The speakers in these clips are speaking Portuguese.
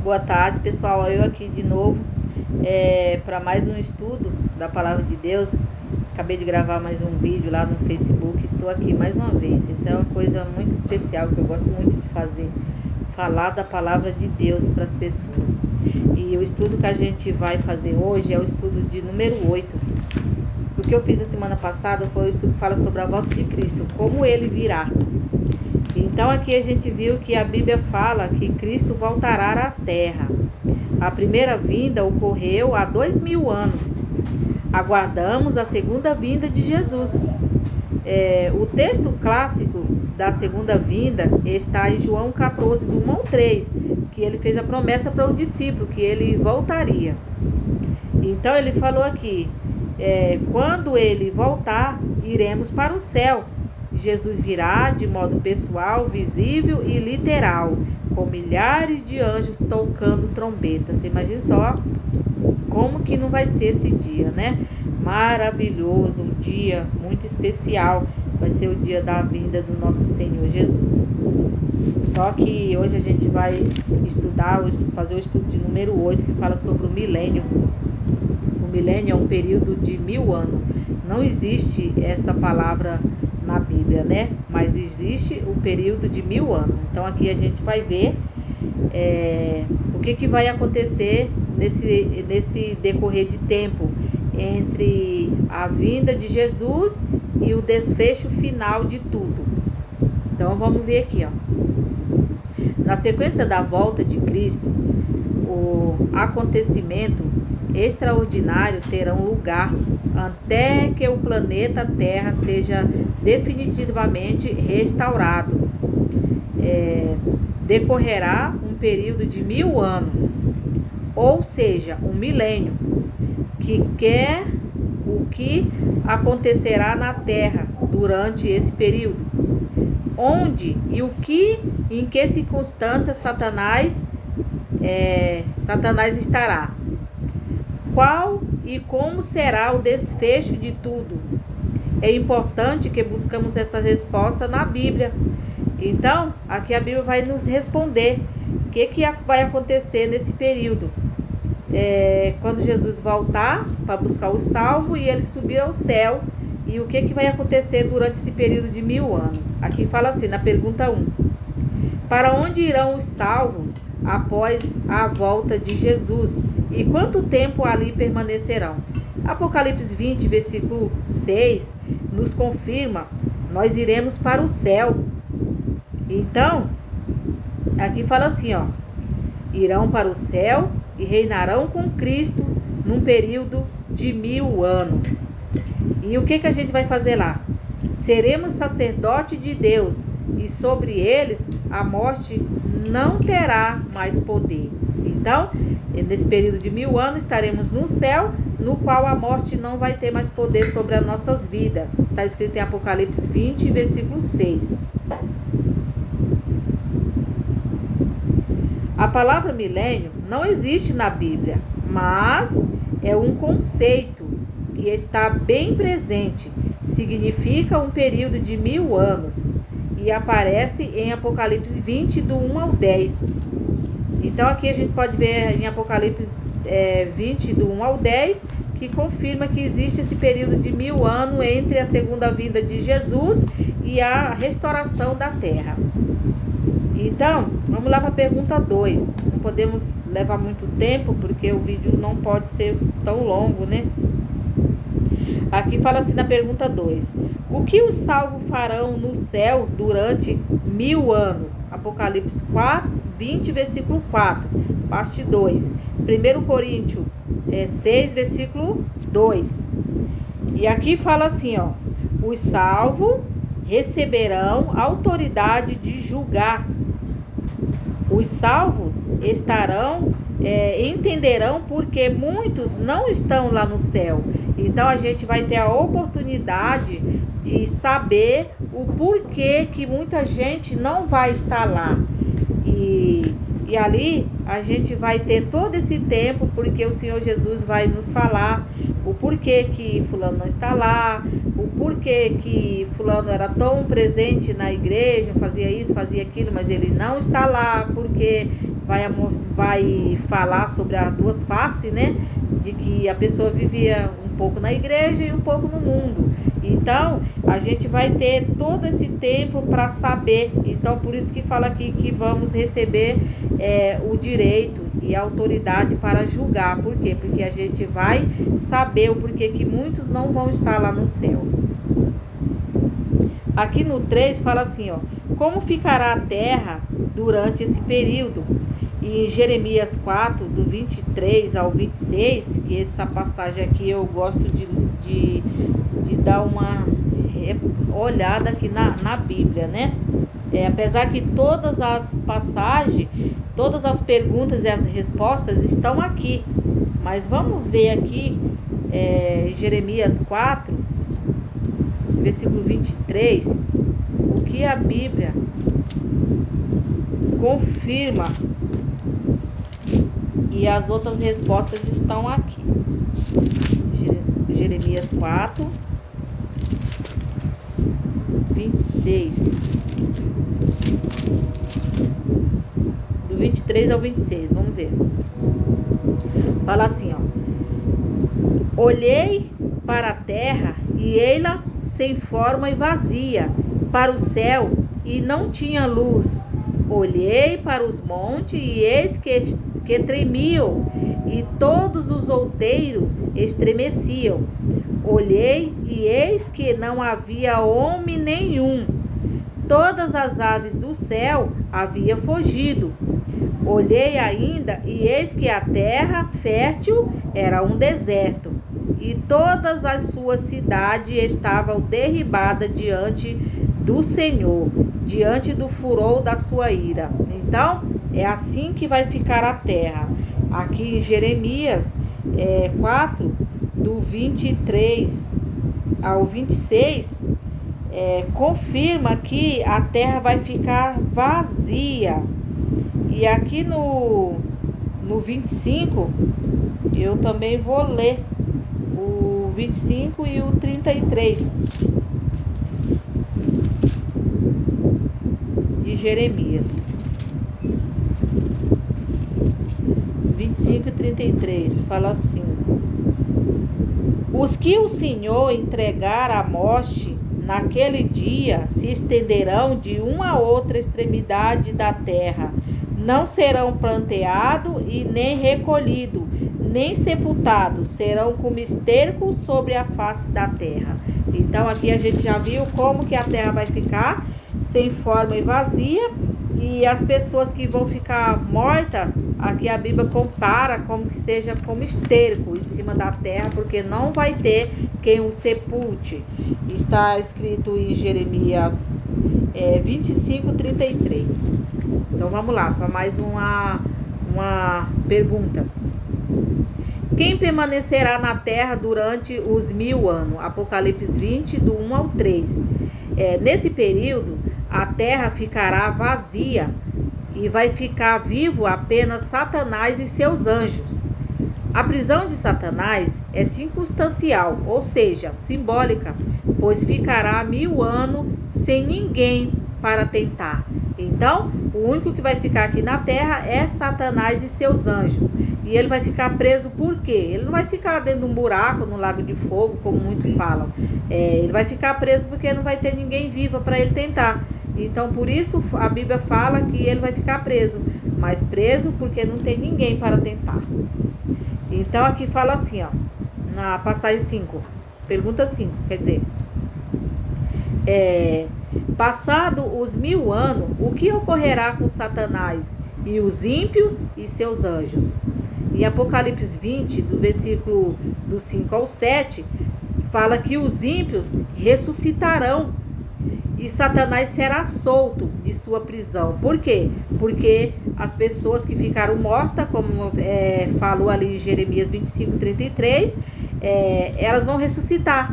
Boa tarde, pessoal. Eu aqui de novo para mais um estudo da Palavra de Deus. Acabei de gravar mais um vídeo lá no Facebook. Estou aqui mais uma vez. Isso é uma coisa muito especial que eu gosto muito de fazer. Falar da Palavra de Deus para as pessoas. E o estudo que a gente vai fazer hoje é o estudo de número 8. O que eu fiz a semana passada foi o estudo que fala sobre a volta de Cristo, como ele virá. Então aqui a gente viu que a Bíblia fala que Cristo voltará à terra. A primeira vinda ocorreu há 2000 anos. Aguardamos a segunda vinda de Jesus. O texto clássico da segunda vinda está em João 14, do 1 ao 3, que ele fez a promessa para o discípulo, que ele voltaria. Então ele falou aqui, quando ele voltar, iremos para o céu. Jesus virá de modo pessoal, visível e literal, com milhares de anjos tocando trombeta. Você imagina só como que não vai ser esse dia, né? Maravilhoso, um dia muito especial. Vai ser o dia da vinda do nosso Senhor Jesus. Só que hoje a gente vai fazer o estudo de número 8, que fala sobre o milênio. O milênio é um período de 1000 anos. Não existe essa palavra na Bíblia, né? Mas existe o período de 1000 anos. Então aqui a gente vai ver o que vai acontecer nesse decorrer de tempo entre a vinda de Jesus e o desfecho final de tudo. Então vamos ver aqui, ó. Na sequência da volta de Cristo, o acontecimento extraordinário terão lugar até que o planeta Terra seja definitivamente restaurado. Decorrerá um período de 1000 anos, ou seja, um milênio, o que acontecerá na Terra durante esse período, onde e em que circunstâncias Satanás estará. Qual e como será o desfecho de tudo? É importante que buscamos essa resposta na Bíblia. Então, aqui a Bíblia vai nos responder o que vai acontecer nesse período. Quando Jesus voltar para buscar o salvo e ele subir ao céu, e o que vai acontecer durante esse período de 1000 anos. Aqui fala assim, na pergunta 1. Para onde irão os salvos após a volta de Jesus? E quanto tempo ali permanecerão? Apocalipse 20, versículo 6, nos confirma, nós iremos para o céu. Então, aqui fala assim, ó, irão para o céu e reinarão com Cristo num período de 1000 anos. E o que a gente vai fazer lá? Seremos sacerdote de Deus, e sobre eles a morte não terá mais poder. Então, nesse período de 1000 anos, estaremos no céu, no qual a morte não vai ter mais poder sobre as nossas vidas. Está escrito em Apocalipse 20, versículo 6. A palavra milênio não existe na Bíblia, mas é um conceito que está bem presente. Significa um período de 1000 anos e aparece em Apocalipse 20, do 1 ao 10. Então aqui a gente pode ver em Apocalipse 20, do 1 ao 10, que confirma que existe esse período de 1000 anos entre a segunda vinda de Jesus e a restauração da terra. Então, vamos lá para a pergunta 2. Não podemos levar muito tempo, porque o vídeo não pode ser tão longo, né? Aqui fala assim na pergunta 2. O que os salvos farão no céu durante 1000 anos? Apocalipse 20, versículo 4, parte 2. 1 Coríntios 6, versículo 2. E aqui fala assim, ó. Os salvos receberão autoridade de julgar. Os salvos entenderão porque muitos não estão lá no céu. Então a gente vai ter a oportunidade de saber o porquê que muita gente não vai estar lá. E ali a gente vai ter todo esse tempo, porque o Senhor Jesus vai nos falar o porquê que fulano não está lá, o porquê que fulano era tão presente na igreja, fazia isso, fazia aquilo, mas ele não está lá, porque vai falar sobre as duas faces, né? De que a pessoa vivia um pouco na igreja e um pouco no mundo. Então, a gente vai ter todo esse tempo para saber. Então, por isso que fala aqui que vamos receber o direito e a autoridade para julgar. Por quê? Porque a gente vai saber o porquê que muitos não vão estar lá no céu. Aqui no 3 fala assim, ó, como ficará a terra durante esse período? E em Jeremias 4, do 23 ao 26, que essa passagem aqui eu gosto de dar uma olhada aqui na Bíblia, né? Apesar que todas as passagens, todas as perguntas e as respostas estão aqui. Mas vamos ver aqui, Jeremias 4, versículo 23, o que a Bíblia confirma. E as outras respostas estão aqui. Jeremias 4, 26. Do 23 ao 26, vamos ver. Fala assim, ó. Olhei para a terra e ei-la sem forma e vazia, para o céu e não tinha luz. Olhei para os montes e eis que tremiam, e todos os outeiros estremeciam. Olhei e eis que não havia homem nenhum. Todas as aves do céu haviam fugido. Olhei ainda e eis que a terra fértil era um deserto, e todas as suas cidades estavam derribadas diante do Senhor, diante do furor da sua ira. Então, é assim que vai ficar a terra. Aqui em Jeremias 4, do 23 ao 26, confirma que a terra vai ficar vazia. E aqui no 25, eu também vou ler o 25 e o 33 de Jeremias. 25 e 33 fala assim: os que o Senhor entregar à morte naquele dia se estenderão de uma a outra extremidade da terra, não serão planteados e nem recolhidos, nem sepultados, serão como esterco sobre a face da terra. Então aqui a gente já viu como que a terra vai ficar sem forma e vazia, e as pessoas que vão ficar mortas, aqui a Bíblia compara como que seja como esterco em cima da terra, porque não vai ter quem o sepulte. Está escrito em Jeremias 25, 33. Então vamos lá para mais uma pergunta. Quem permanecerá na terra durante os 1000 anos? Apocalipse 20, do 1 ao 3. Nesse período, a terra ficará vazia e vai ficar vivo apenas Satanás e seus anjos. A prisão de Satanás é circunstancial, ou seja, simbólica, pois ficará 1000 anos sem ninguém para tentar. Então, o único que vai ficar aqui na terra é Satanás e seus anjos. E ele vai ficar preso por quê? Ele não vai ficar dentro de um buraco, no lago de fogo, como muitos falam. Ele vai ficar preso porque não vai ter ninguém vivo para ele tentar. Então, por isso, a Bíblia fala que ele vai ficar preso. Mas preso porque não tem ninguém para tentar. Então, aqui fala assim, ó, na passagem 5. Pergunta 5, quer dizer... passado os 1000 anos, o que ocorrerá com Satanás e os ímpios e seus anjos? Em Apocalipse 20, do versículo do 5 ao 7, fala que os ímpios ressuscitarão e Satanás será solto de sua prisão. Por quê? Porque as pessoas que ficaram mortas, como falou ali em Jeremias 25, 33, elas vão ressuscitar.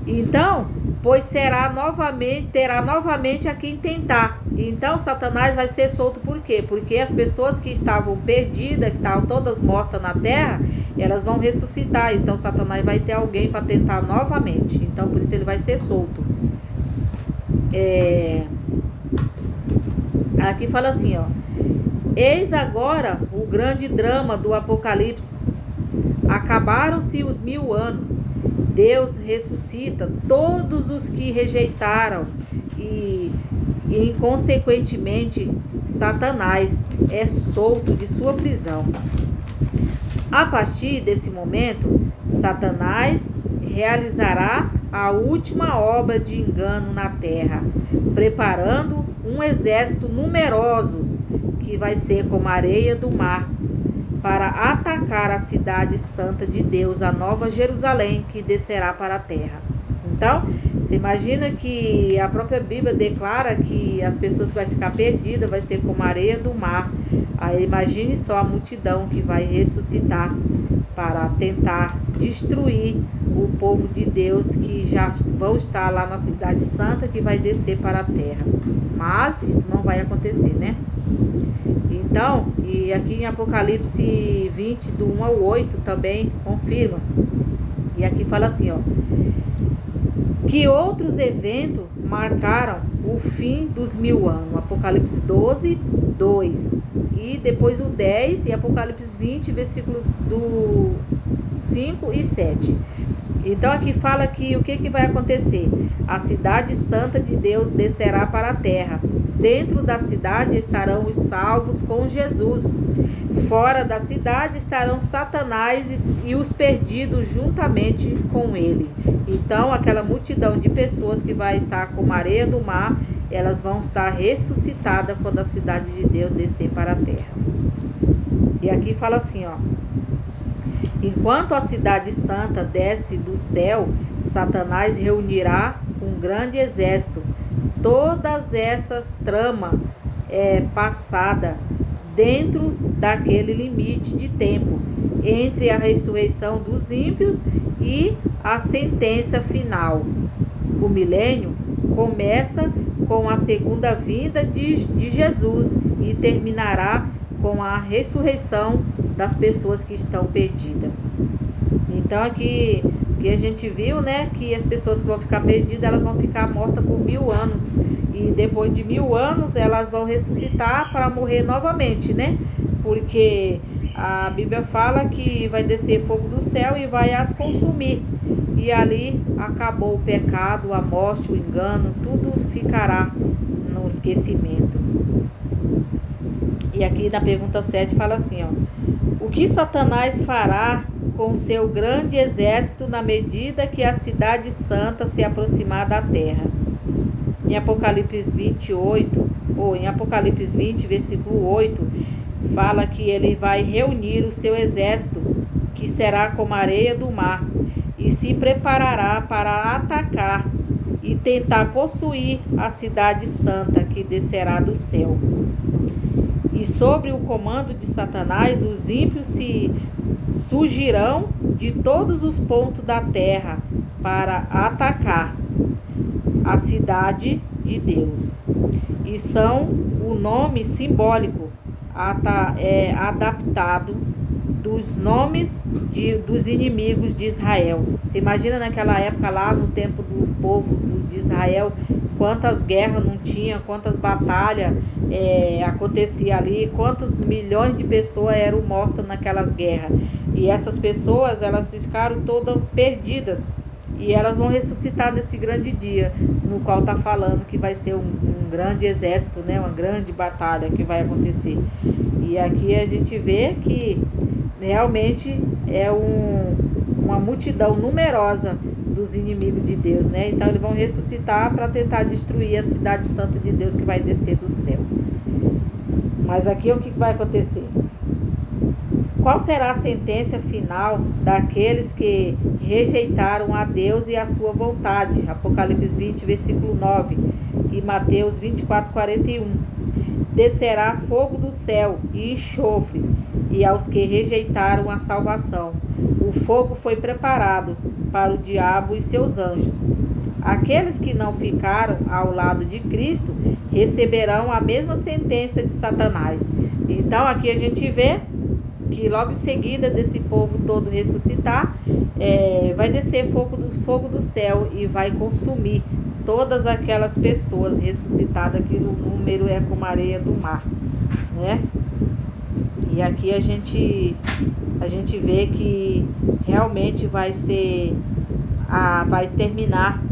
Então, pois terá novamente a quem tentar. Então, Satanás vai ser solto por quê? Porque as pessoas que estavam perdidas, que estavam todas mortas na terra, elas vão ressuscitar. Então, Satanás vai ter alguém para tentar novamente. Então, por isso ele vai ser solto. Aqui fala assim, ó. Eis agora o grande drama do Apocalipse. Acabaram-se os 1000 anos. Deus ressuscita todos os que rejeitaram e inconsequentemente, Satanás é solto de sua prisão. A partir desse momento, Satanás realizará a última obra de engano na terra, preparando um exército numeroso que vai ser como a areia do mar, para atacar a cidade santa de Deus, a nova Jerusalém, que descerá para a terra. Então, você imagina que a própria Bíblia declara que as pessoas que vão ficar perdidas vai ser como a areia do mar. Aí imagine só a multidão que vai ressuscitar para tentar destruir o povo de Deus, que já vão estar lá na cidade santa, que vai descer para a terra. Mas isso não vai acontecer, né? Então, e aqui em Apocalipse 20, do 1 ao 8, também confirma. E aqui fala assim, ó: que outros eventos marcaram o fim dos 1000 anos. Apocalipse 12, 2. E depois o 10 e Apocalipse 20, versículo do 5 e 7. Então aqui fala que o que vai acontecer? A cidade santa de Deus descerá para a terra. Dentro da cidade estarão os salvos com Jesus. Fora da cidade estarão Satanás e os perdidos juntamente com ele. Então aquela multidão de pessoas que vai estar como a areia do mar, elas vão estar ressuscitadas quando a cidade de Deus descer para a terra. E aqui fala assim, ó: enquanto a cidade santa desce do céu, Satanás reunirá um grande exército. Todas essas tramas passada dentro daquele limite de tempo entre a ressurreição dos ímpios e a sentença final. O milênio começa com a segunda vinda de Jesus e terminará com a ressurreição das pessoas que estão perdidas. Então aqui que a gente viu, né, que as pessoas que vão ficar perdidas, elas vão ficar mortas por 1000 anos. E depois de 1000 anos, elas vão ressuscitar para morrer novamente, né? Porque a Bíblia fala que vai descer fogo do céu e vai as consumir. E ali acabou o pecado, a morte, o engano, tudo ficará no esquecimento. E aqui na pergunta 7 fala assim, ó: o que Satanás fará com seu grande exército na medida que a cidade santa se aproximar da terra? Em Apocalipse 28, ou em Apocalipse 20, versículo 8, fala que ele vai reunir o seu exército, que será como a areia do mar, e se preparará para atacar e tentar possuir a cidade santa que descerá do céu. E sobre o comando de Satanás, os ímpios se surgirão de todos os pontos da terra para atacar a cidade de Deus. E são o nome simbólico adaptado dos nomes dos inimigos de Israel. Você imagina naquela época lá, no tempo do povo de Israel, quantas guerras não tinha, quantas batalhas acontecia ali, quantos milhões de pessoas eram mortas naquelas guerras. E essas pessoas, elas ficaram todas perdidas. E elas vão ressuscitar nesse grande dia, no qual está falando que vai ser um grande exército, né? Uma grande batalha que vai acontecer. E aqui a gente vê que realmente é uma multidão numerosa dos inimigos de Deus, né? Então eles vão ressuscitar para tentar destruir a cidade santa de Deus que vai descer do céu. Mas aqui o que vai acontecer? Qual será a sentença final daqueles que rejeitaram a Deus e a sua vontade? Apocalipse 20, versículo 9 e Mateus 24, 41. Descerá fogo do céu e enxofre, e aos que rejeitaram a salvação. O fogo foi preparado para o diabo e seus anjos. Aqueles que não ficaram ao lado de Cristo receberão a mesma sentença de Satanás. Então aqui a gente vê que logo em seguida desse povo todo ressuscitar, vai descer fogo do céu e vai consumir todas aquelas pessoas ressuscitadas, que o número é como a areia do mar, né? E aqui a gente vê que realmente vai terminar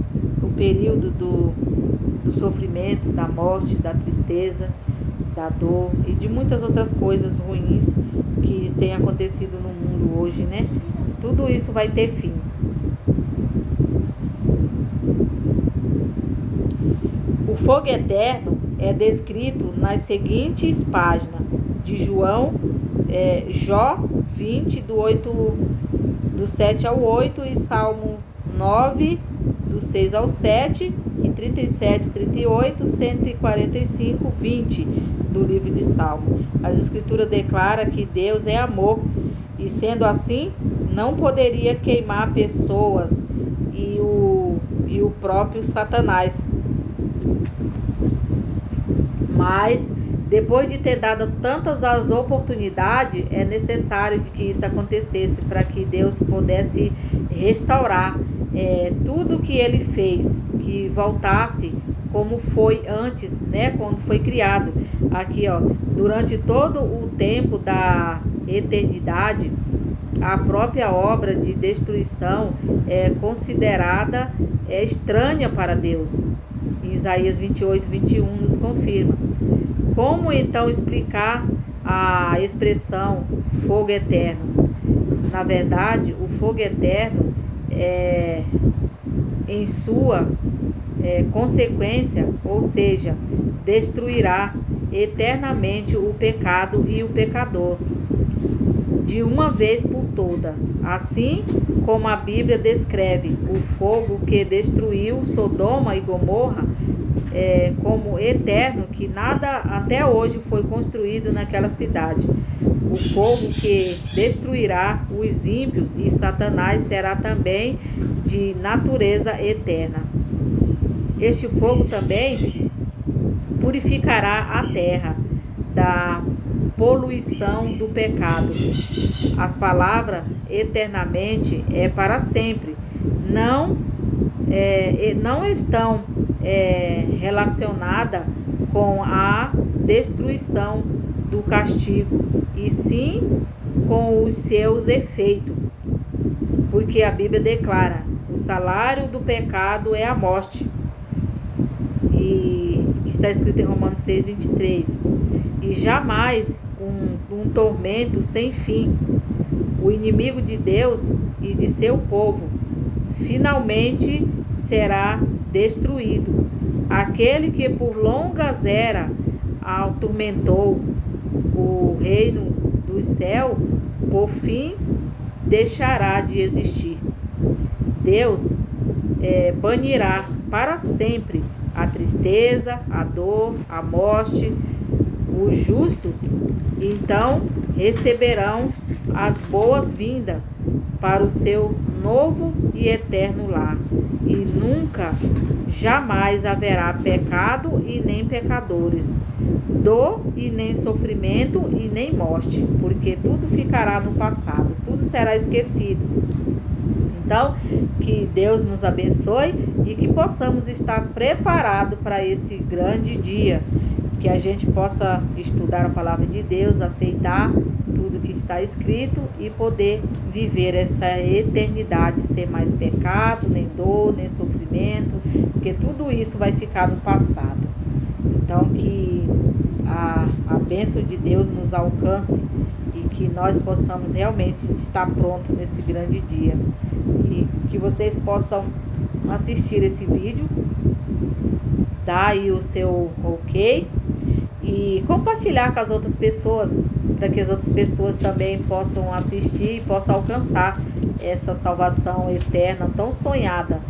o período do sofrimento, da morte, da tristeza, da dor e de muitas outras coisas ruins que tem acontecido no mundo hoje, né? Tudo isso vai ter fim. O fogo eterno é descrito nas seguintes páginas de Jó 20, do 7 ao 8, e Salmo 9, do 6 ao 7, e 37, 38, 145, 20 do livro de Salmo. As escrituras declaram que Deus é amor, e sendo assim, não poderia queimar pessoas e o próprio Satanás. Mas, depois de ter dado tantas as oportunidades, é necessário de que isso acontecesse para que Deus pudesse restaurar tudo que ele fez, que voltasse como foi antes, né, quando foi criado. Aqui, ó, durante todo o tempo da eternidade, a própria obra de destruição é considerada estranha para Deus. Isaías 28, 21 nos confirma. Como então explicar a expressão fogo eterno? Na verdade, o fogo eterno em sua consequência, ou seja, destruirá eternamente o pecado e o pecador, de uma vez por toda. Assim como a Bíblia descreve o fogo que destruiu Sodoma e Gomorra como eterno, que nada até hoje foi construído naquela cidade. O fogo que destruirá os ímpios e Satanás será também de natureza eterna. Este fogo também purificará a terra da poluição do pecado. As palavras eternamente é para sempre. Não estão relacionadas com a destruição do castigo, e sim com os seus efeitos. Porque a Bíblia declara: o salário do pecado é a morte. E está escrito em Romanos 6, 23. E jamais um tormento sem fim. O inimigo de Deus e de seu povo finalmente será destruído. Aquele que por longas eras atormentou o reino do céu, por fim deixará de existir. Deus banirá para sempre a tristeza, a dor, a morte. Os justos então receberão as boas-vindas para o seu novo e eterno lar. E nunca, jamais haverá pecado e nem pecadores, dor e nem sofrimento e nem morte, porque tudo ficará no passado, tudo será esquecido. Então, que Deus nos abençoe e que possamos estar preparados para esse grande dia, que a gente possa estudar a palavra de Deus, aceitar tudo que está escrito e poder viver essa eternidade sem mais pecado, nem dor, nem sofrimento, porque tudo isso vai ficar no passado. Então, que a bênção de Deus nos alcance e que nós possamos realmente estar prontos nesse grande dia. E que vocês possam assistir esse vídeo, dar aí o seu ok e compartilhar com as outras pessoas, para que as outras pessoas também possam assistir e possam alcançar essa salvação eterna tão sonhada.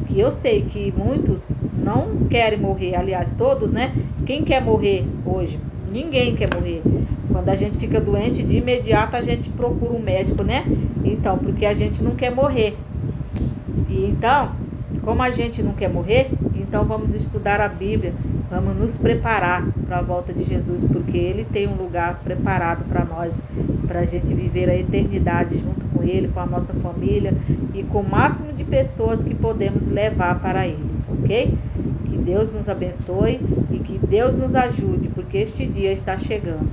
Que eu sei que muitos não querem morrer, aliás, todos, né? Quem quer morrer hoje? Ninguém quer morrer. Quando a gente fica doente, de imediato a gente procura um médico, né? Então, porque a gente não quer morrer. E então, como a gente não quer morrer, então vamos estudar a Bíblia, vamos nos preparar para a volta de Jesus, porque Ele tem um lugar preparado para nós, para a gente viver a eternidade junto com Ele, com a nossa família e com o máximo de pessoas que podemos levar para Ele, ok? Que Deus nos abençoe e que Deus nos ajude, porque este dia está chegando.